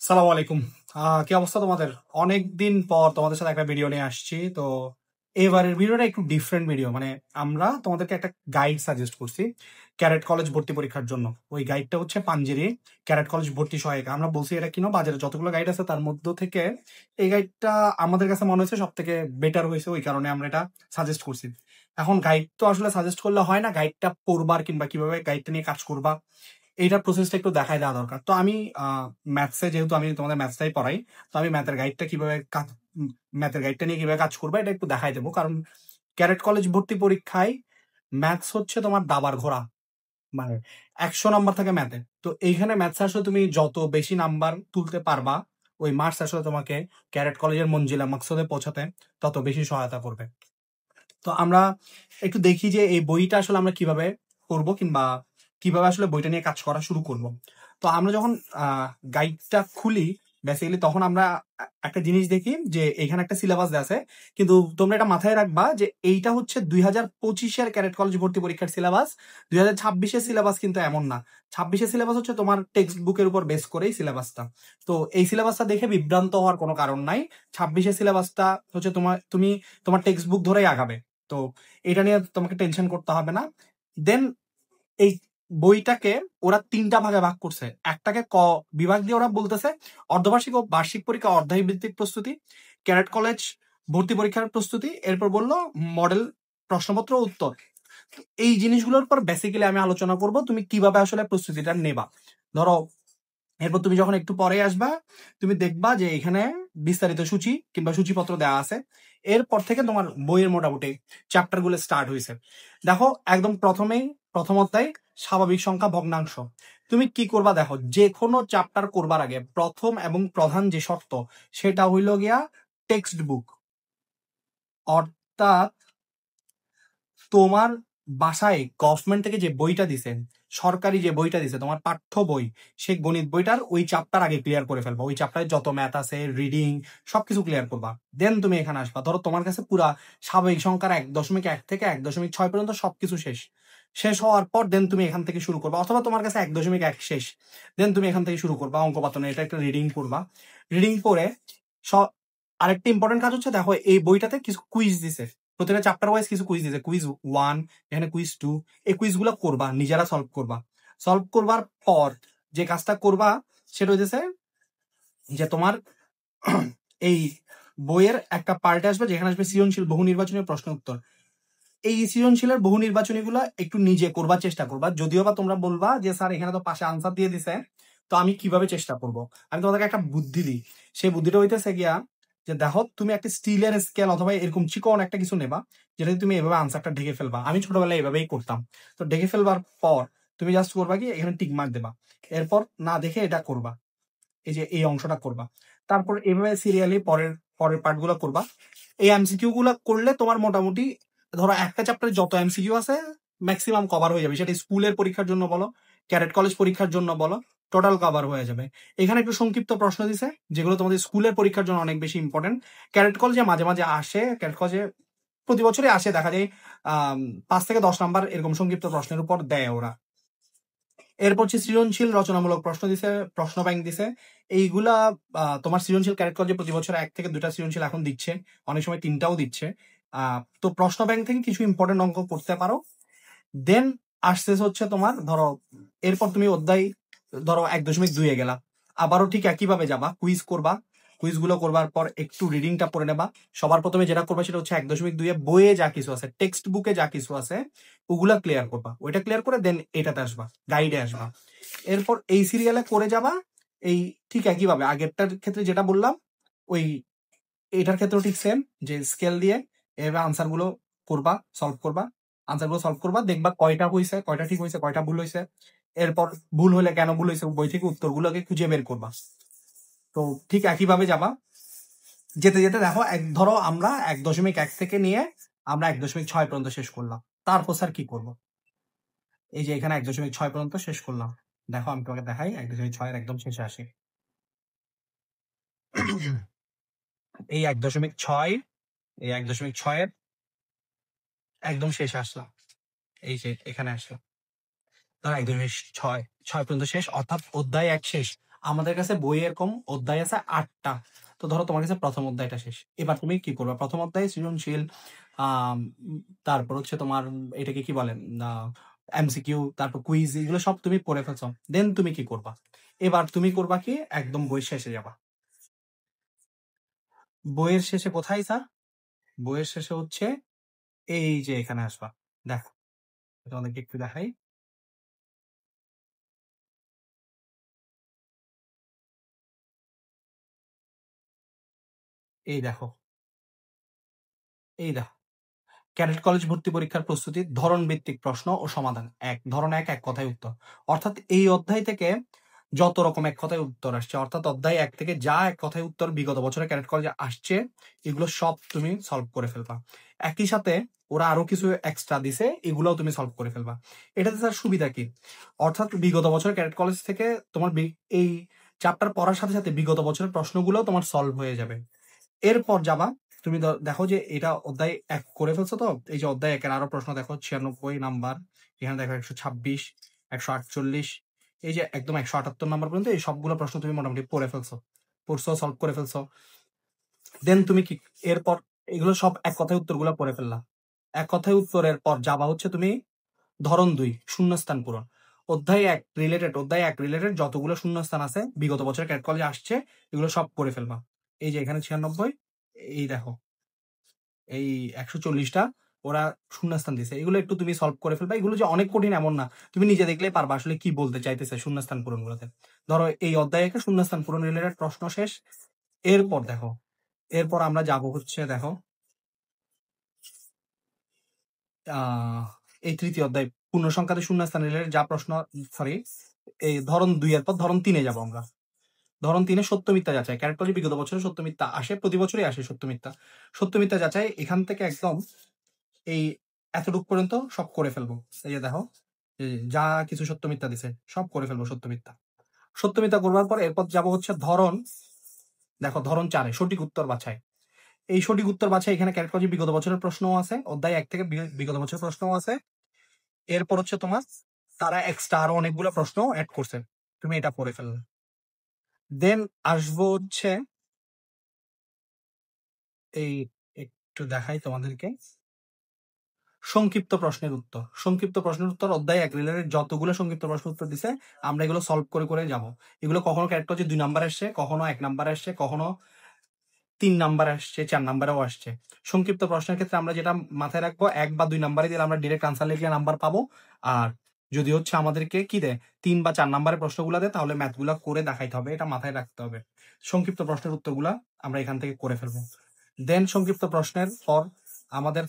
সালাম আলাইকুম। কি অবস্থা তোমাদের? অনেকদিন পর তোমাদের সাথে একটা ভিডিও নিয়ে আসছি। তো এবারের ভিডিওটা একটু ডিফারেন্ট ভিডিও। মানে আমরা তোমাদেরকে একটা গাইড সাজেস্ট করছি ক্যারেট কলেজ ভর্তি পরীক্ষার জন্য। ওই গাইডটা হচ্ছে পাঞ্জেরি ক্যারেট কলেজ ভর্তি সহায়িকা। আমরা বলছি এটা কিনো, বাজারে যতগুলো গাইড আছে তার মধ্য থেকে এই গাইডটা আমাদের কাছে মনে হয়েছে সব থেকে বেটার হয়েছে, ওই কারণে আমরা এটা সাজেস্ট করছি। এখন গাইড তো আসলে সাজেস্ট করলে হয় না, গাইডটা পড়বার কিংবা কিভাবে গাইডটা নিয়ে কাজ করবা এইটার প্রসেসটা একটু দেখাই দেওয়া দরকার। তো আমি ম্যাথসে, যেহেতু আমি তোমাদের ম্যাথসটাই পড়াই, তো আমি ম্যাথের গাইডটা কিভাবে কাজ ম্যাথের গাইডটা নিয়ে কিভাবে কাজ করবো এটা একটু দেখাই দেবো। কারণ ক্যারেট কলেজ ভর্তি পরীক্ষায় ম্যাথস হচ্ছে তোমার দাবার ঘোড়া। মানে 100 নাম্বার থাকে ম্যাথে। তো এইখানে ম্যাথস আসলে তুমি যত বেশি নাম্বার তুলতে পারবা, ওই মার্কস আসলে তোমাকে ক্যারেট কলেজের মঞ্জিলা মাকসুদে পৌঁছাতে তত বেশি সহায়তা করবে। তো আমরা একটু দেখি যে এই বইটা আসলে আমরা কিভাবে করব কিংবা কিভাবে আসলে বইটা নিয়ে কাজ করা শুরু করব। তো আমরা যখন গাইডটা খুলি বেসিক্যালি, তখন আমরা একটা জিনিস দেখি যে এখানে একটা সিলেবাস দেওয়া আছে। কিন্তু তোমরা এটা মাথায় রাখবা যে এইটা হচ্ছে 2025-এর ক্যারেট কলেজ ভর্তি পরীক্ষার সিলেবাস। 2026-এর সিলেবাস কিন্তু এমন না। 26-এর সিলেবাস হচ্ছে তোমার টেক্সট বুকের উপর বেস করেই সিলেবাসটা। তো এই সিলেবাসটা দেখে বিভ্রান্ত হওয়ার কোনো কারণ নাই। 26-এর সিলেবাসটা হচ্ছে তুমি তোমার টেক্সট বুক ধরেই আগাবে। তো এটা নিয়ে তোমাকে টেনশন করতে হবে না। দেন এই বইটাকে ওরা 3টা ভাগে ভাগ করছে। একটাকে ক বিভাগ দিয়ে ওরা বলতেছে অর্ধবার্ষিক ও বার্ষিক পরীক্ষা অর্ধায়ী ভিত্তিক প্রস্তুতি, ক্যারেট কলেজ ভর্তি পরীক্ষার প্রস্তুতি, এরপর বললো মডেল প্রশ্নপত্র উত্তর। এই জিনিসগুলোর পর বেসিক্যালি আমি আলোচনা করব তুমি কিভাবে আসলে প্রস্তুতিটা নেবা। ধরো এরপর তুমি যখন একটু পরে আসবা, তুমি দেখবা যে এখানে বিস্তারিত সূচি কিংবা সূচিপত্র দেওয়া আছে। এরপর থেকে তোমার বইয়ের মোটামুটি চ্যাপ্টার গুলো স্টার্ট হয়েছে। দেখো একদম প্রথম অধ্যায় স্বাভাবিক সংখ্যা ভগ্নাংশ। তুমি কি করবা দেখো, যে কোনো চ্যাপ্টার করবার আগে প্রথম এবং প্রধান যে শর্ত সেটা হইল গিয়া টেক্সট বুক। অর্থাৎ তোমার বাসায় গভর্নমেন্ট থেকে যে বইটা দিছে, সরকারি যে বইটা দিছে তোমার পাঠ্য বই, সেই গণিত বইটার ওই চ্যাপ্টার আগে ক্লিয়ার করে ফেলবা। ওই চ্যাপ্টারে যত ম্যাথ আছে, রিডিং, সবকিছু ক্লিয়ার করবা। দেন তুমি এখানে আসবা। ধরো তোমার কাছে পুরা স্বাভাবিক সংখ্যার 1.1 থেকে 1.6 পর্যন্ত সবকিছু শেষ। শেষ হওয়ার পর দেন তুমি এখান থেকে শুরু করবা, অথবা তোমার কাছে 1.1 শেষ, দেন তুমি এখান থেকে শুরু করবা অঙ্ক পাতনে। এটা একটা রিডিং করবা। রিডিং পরে আরেকটা ইম্পর্টেন্ট কাজ হচ্ছে, দেখো এই বইটাতে কিছু কুইজ দিছে। প্রতিটা চ্যাপ্টার ওয়াইজ কিছু কুইজ দিছে। কুইজ 1, এখানে কুইজ 2। এই কুইজ গুলো করবা, নিজেরা সলভ করবা। সলভ করবার পর যে কাজটা করবা সেটা হইতেছে যে তোমার এই বইয়ের একটা পার্ট আসবে যেখানে আসবে সৃজনশীল বহু নির্বাচনী প্রশ্ন উত্তর। এই সৃজনশীলের বহু নির্বাচনী গুলা একটু নিজে করবার চেষ্টা করবা। যদিও বা তোমরা বলবা যে স্যার এখানে তো পাশে আনসার দিয়ে দিছে, তো আমি কিভাবে চেষ্টা করব। আমি তোমাদেরকে একটা বুদ্ধি দিই। সেই বুদ্ধিটা হইতেছে গিয়া যে দেখো, তুমি একটা স্টিলের স্কেল অথবা এরকম চিকন একটা কিছু নেবা, যেটা তুমি এভাবে আনসারটা ঢেকে ফেলবা। আমি ছোটবেলায় এভাবেই করতাম। তো ঢেকে ফেলবার পর তুমি জাস্ট করবা কি, এখানে টিক মার্ক দেবা। এরপর না দেখে এটা করবা, এই যে এই অংশটা করবা। তারপর এভাবে সিরিয়ালি পরের পরের পার্ট গুলো করবা। এই এমসিকিউ গুলা করলে তোমার মোটামুটি ধরো একটা চ্যাপ্টারে যত এমসিকিউ আছে ম্যাক্সিমাম কভার হয়ে যাবে। সেটা স্কুলের পরীক্ষার জন্য বলো, ক্যাডেট কলেজ পরীক্ষার জন্য বলো, টোটাল কভার হয়ে যাবে। এখানে একটু সংক্ষিপ্ত প্রশ্ন দিছে যেগুলো তোমাদের স্কুলের পরীক্ষার জন্য অনেক বেশি ইম্পর্টেন্ট। ক্যাডেট কলেজে মাঝে মাঝে আসে, ক্যাডেট কলেজে প্রতি বছরই আসে, দেখা যায় 5 থেকে 10 নাম্বার এরকম সংক্ষিপ্ত প্রশ্নের উপর দেয় ওরা। এরপর হচ্ছে সৃজনশীল রচনামূলক প্রশ্ন দিছে, প্রশ্ন ব্যাংক দিছে। এইগুলা তোমার সৃজনশীল ক্যারেক্ট কলেজে প্রতি বছর 1 থেকে 2টা সৃজনশীল এখন দিচ্ছে, অনেক সময় 3টাও দিচ্ছে। তো প্রশ্ন ব্যাংক থেকে কিছু ইম্পর্টেন্ট অঙ্ক করতে পারো। দেন আসছে হচ্ছে তোমার ধরো, এরপর তুমি অধ্যায় ধরো 1.2 গেলা, আবারও ঠিক একইভাবে যাবা, কুইজ করবা। কুইজ গুলো করবার পর একটু রিডিংটা পড়ে নেবা। সবার প্রথমে যেটা করবা সেটা হচ্ছে 1.2 বইয়ে যা কিছু আছে, টেক্সট বুকে যা কিছু আছে ওগুলা ক্লিয়ার করবা। ওইটা ক্লিয়ার করে দেন এটাতে আসবা, গাইডে আসবা। এরপর এই সিরিয়ালে করে যাবা। এই ঠিক একইভাবে আগেরটার ক্ষেত্রে যেটা বললাম, ওই এটার ক্ষেত্রেও ঠিক সেম, যে স্কেল দিয়ে এভাবে আনসার গুলো করবা, সলভ করবা। আনসার গুলো সলভ করবা, দেখবা কয়টা হয়েছে, কয়টা ঠিক হয়েছে, কয়টা ভুল হয়েছে। এরপর ভুল হলে কেন ভুল হয়েছে, বই থেকে উত্তরগুলোকে খুঁজে বের করবা। তো ঠিক একইভাবে যাবা। যেতে যেতে দেখো ধরো আমরা 1.1 থেকে নিয়ে আমরা 1.6 পর্যন্ত শেষ করলাম। তারপর স্যার কি করবো, এই যে এখানে 1.6 পর্যন্ত শেষ করলাম। দেখো আমি তোমাকে দেখাই 1.6 একদম শেষে আসি। এই 1.6, এই 1.6 একদম শেষে আসলাম। এই যে এখানে আসলাম, ধর 1.6 পর্যন্ত শেষ, অর্থাৎ অধ্যায় 1 শেষ। আমাদের কাছে বই এরকম অধ্যায় আছে 8টা। তো ধরো তোমার কাছে প্রথম অধ্যায়টা শেষ, এবার তুমি কি করবে? প্রথম অধ্যায় সৃজনশীল, আম, তারপর হচ্ছে তোমার এটাকে কি বলেন, এমসিকিউ, তারপর কুইজ, এগুলো সব তুমি পড়ে ফেলছো। দেন তুমি কি করবা? এবার তুমি করবা কি, একদম বই শেষে যাবা। বইয়ের শেষে কোথায় স্যার? বইয়ের শেষে হচ্ছে এই যে এখানে আসবা। দেখো, তোমাদেরকে একটু দেখাই। এই দেখো, এই দেখো, ক্যাডেট কলেজ ভর্তি পরীক্ষার প্রস্তুতি, ধরন ভিত্তিক প্রশ্ন ও সমাধান, ধরন এক, এক কথায় উত্তর। অর্থাৎ এই অধ্যায় থেকে যত রকম এক কথায় উত্তর আসছে, অর্থাৎ অধ্যায় 1 থেকে যা এক কথায় উত্তর বিগত বছরে ক্যাডেট কলেজে আসছে, এগুলো সব তুমি সলভ করে ফেলবা। একই সাথে ওরা আরো কিছু এক্সট্রা দিছে, এগুলোও তুমি সলভ করে ফেলবা। এটাতে তার সুবিধা কি? অর্থাৎ বিগত বছর ক্যাডেট কলেজ থেকে তোমার এই চ্যাপ্টার পড়ার সাথে সাথে বিগত বছরের প্রশ্নগুলো তোমার সলভ হয়ে যাবে। এরপর যাবা, তুমি দেখো যে এটা অধ্যায় 1 করে ফেলছো। তো এই যে অধ্যায় 1 এর আরো প্রশ্ন দেখো, 96 নাম্বার, এখানে দেখো 126, 148, এই যে একদম 178 নাম্বার পর্যন্ত এই সবগুলো প্রশ্ন তুমি মোটামুটি পড়ছো, সলভ করে ফেলছো। দেন তুমি কি, এরপর এগুলো সব এক কথায় উত্তরগুলো পড়ে ফেললা। এক কথায় উত্তরের পর যাবা হচ্ছে তুমি ধরন 2 শূন্যস্থান পূরণ। অধ্যায় 1 রিলেটেড যতগুলো শূন্যস্থান আছে বিগত বছর ক্যাট কলেজে আসছে, এগুলো সব পড়ে ফেলবা। এই যে এখানে 96, এই দেখো এই 140টা ওরা শূন্যস্থান দিছে, এগুলো একটু তুমি সলভ করে ফেলবা। এগুলো যে অনেক কঠিন এমন না, তুমি নিজে দেখলেই পারবা আসলে কি বলতে চাইতেছে শূন্যস্থান পূরণ গুলোতে। ধরো এই অধ্যায়ে শূন্যস্থান পূরণ রিলেটেড প্রশ্ন শেষ। এরপর দেখো, এরপর আমরা যাব হচ্ছে দেখো আহ এই তৃতীয় অধ্যায় পূর্ণসংখ্যাতে শূন্যস্থান রিলেটেড যা প্রশ্ন, সরি, এই ধরন 2 এর পর ধরন 3-এ যাবো আমরা। ধরন 3-এ সত্য মিথ্যা যাচাই, ক্যারেক্টার বিগত বছরে সত্য মিথ্যা আসে, প্রতি বছরই আসে সত্য মিথ্যা। সত্য মিথ্যা যাচাই এখান থেকে একদম এই এতটুক পর্যন্ত সব করে ফেলবো। এই যে দেখো, এই যা কিছু সত্য মিথ্যা দিছে সব করে ফেলবো সত্য মিথ্যা। সত্য মিথ্যা করবার পর এরপর যাবো হচ্ছে ধরন, দেখো ধরন 4-এ সঠিক উত্তর বাছাই। এই সঠিক উত্তর বাছাই এখানে ক্যারেক্টার বিগত বছরের প্রশ্নও আছে, অধ্যায় 1 থেকে বিগত বছরের প্রশ্নও আছে। এরপর হচ্ছে তোমার তারা এক্সট্রা আরো অনেকগুলো প্রশ্ন অ্যাড করছে, তুমি এটা পড়ে ফেললে। দেন আসবো হচ্ছে এই, একটু দেখাই তোমাদেরকে, সংক্ষিপ্ত প্রশ্নের উত্তর। সংক্ষিপ্ত প্রশ্নের উত্তর অধ্যায় 1 রিলেটেড যতগুলো সংক্ষিপ্ত প্রশ্ন উত্তর দিছে আমরা এগুলো সলভ করে করে যাব। এগুলো কখনো ক্যারেক্টার হচ্ছে 2 নাম্বার আসছে, কখনো 1 নাম্বার আসছে, কখনো 3 নাম্বার আসছে, 4 নাম্বারেও আসছে। সংক্ষিপ্ত প্রশ্নের ক্ষেত্রে আমরা যেটা মাথায় রাখবো, 1 বা 2 নাম্বারে দিলে আমরা ডিরেক্ট আনসার লিখে নাম্বার পাবো। আর যদি হচ্ছে আমাদেরকে কি দেয়, 3 বা 4 নাম্বারের প্রশ্নগুলো দেয়, তাহলে ম্যাথগুলো করে দেখাইতে হবে, এটা মাথায় রাখতে হবে। সংক্ষিপ্ত প্রশ্নের উত্তরগুলা আমরা এখান থেকে করে ফেলবো। দেন সংক্ষিপ্ত প্রশ্নের পর আমাদের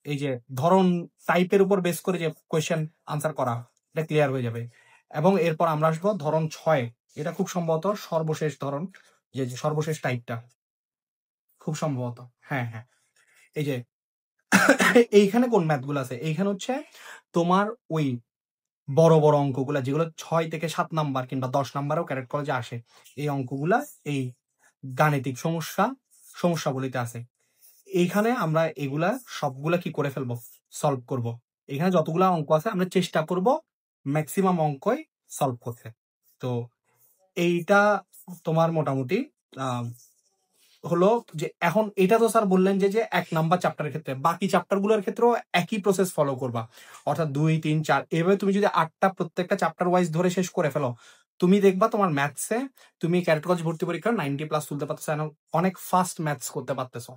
এই যে ধরন টাইপের উপর বেস করে যে কোয়েশ্চেন আনসার করা, এটা ক্লিয়ার হয়ে যাবে। এবং এরপর আমরা আসবো ধরন 6, এটা খুব সম্ভবত সর্বশেষ ধরন, যে সর্বশেষ টাইপটা খুব সম্ভবত। হ্যাঁ, হ্যাঁ, এই যে এইখানে কোন ম্যাথগুলো আছে, এইখানে হচ্ছে তোমার ওই বড় বড় অঙ্কগুলা যেগুলো 6 থেকে 7 নাম্বার কিংবা 10 নাম্বারও ক্যারেক্ট কলেজে আসে, এই অঙ্কগুলা এই গাণিতিক সমস্যাগুলিতে আছে। এইখানে আমরা এগুলা সবগুলা কি করে ফেলবো, সলভ করব। এখানে যতগুলা অঙ্ক আছে আমরা চেষ্টা করব ম্যাক্সিমাম অঙ্কই সলভ করতে। তো এইটা তোমার মোটামুটি হলো যে এখন এটা তো স্যার বললেন যে 1 নাম্বার চ্যাপ্টারের ক্ষেত্রে, বাকি চ্যাপ্টার গুলোর ক্ষেত্রেও একই প্রসেস ফলো করবা। অর্থাৎ 2, 3, 4 এভাবে তুমি যদি 8টা প্রত্যেকটা চ্যাপ্টার ওয়াইজ ধরে শেষ করে ফেলো, তুমি দেখবা তোমার ম্যাথসে তুমি ক্যাডেট কলেজ ভর্তি পরীক্ষা 90+ তুলতে পারতেছো, অনেক ফাস্ট ম্যাথস করতে পারতেছো,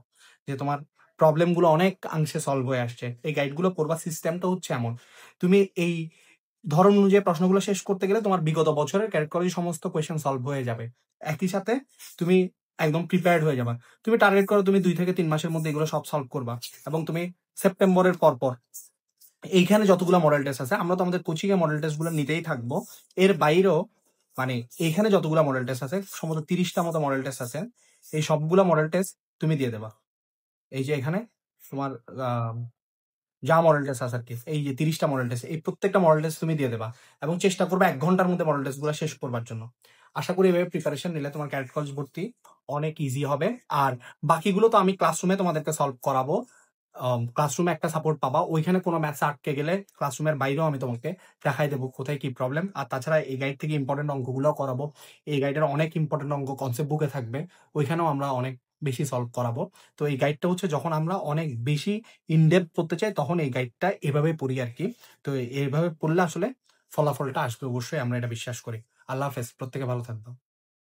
যে তোমার প্রবলেম গুলো অনেক অংশে সলভ হয়ে আসছে। এই গাইড গুলো পড়বা, সিস্টেমটা হচ্ছে এমন, তুমি এই ধরন অনুযায়ী প্রশ্নগুলো শেষ করতে গেলে তোমার বিগত বছরের ক্যাডেট কলেজ সমস্ত কোয়েশ্চেন সলভ হয়ে যাবে। একই সাথে তুমি একদম প্রিপেয়ার্ড হয়ে যাবা। তুমি টার্গেট করো তুমি 2 থেকে 3 মাসের মধ্যে এগুলো সব সলভ করবা, এবং তুমি সেপ্টেম্বরের পর এইখানে যতগুলো মডেল টেস্ট আছে, আমরা তো আমাদের কোচিং এ মডেল টেস্ট গুলো নিতেই থাকবো। এর বাইরেও মানে এইখানে যতগুলো মডেল টেস্ট আছে, সম্ভবত 30টা মতো মডেল টেস্ট আছে, এই সবগুলো মডেল টেস্ট তুমি দিয়ে দেবা। এই যে এখানে তোমার যা মডেল টেস্ট আছে আর কি, এই যে 30টা মডেল টেস্ট, এই প্রত্যেকটা মডেল টেস্ট তুমি দিয়ে দেবা, এবং চেষ্টা করবে 1 ঘন্টার মধ্যে মডেল টেস্ট গুলো শেষ করবার জন্য। আশা করি এভাবে প্রিপারেশন নিলে তোমার ক্যাডেট কলেজ ভর্তি অনেক ইজি হবে। আর বাকিগুলো তো আমি ক্লাসরুমে তোমাদেরকে সলভ করাবো। ক্লাসরুমে একটা সাপোর্ট পাবা। ওইখানে কোনো ম্যাথস আটকে গেলে ক্লাসরুমের বাইরেও আমি তোমাকে দেখাই দেবো কোথায় কি প্রবলেম। আর তাছাড়া এই গাইড থেকে ইম্পর্টেন্ট অঙ্কগুলোও করাবো। এই গাইডের অনেক ইম্পর্টেন্ট অঙ্ক কনসেপ্ট বুকে থাকবে, ওইখানেও আমরা অনেক বেশি সলভ করাবো। তো এই গাইডটা হচ্ছে যখন আমরা অনেক বেশি ইনডেপথ পড়তে চাই তখন এই গাইডটা এভাবে পড়ি আর কি। তো এইভাবে পড়লে আসলে ফলাফলটা আসবে অবশ্যই, আমরা এটা বিশ্বাস করি। আল্লাহ হাফেজ, প্রত্যেকে ভালো থাকবো।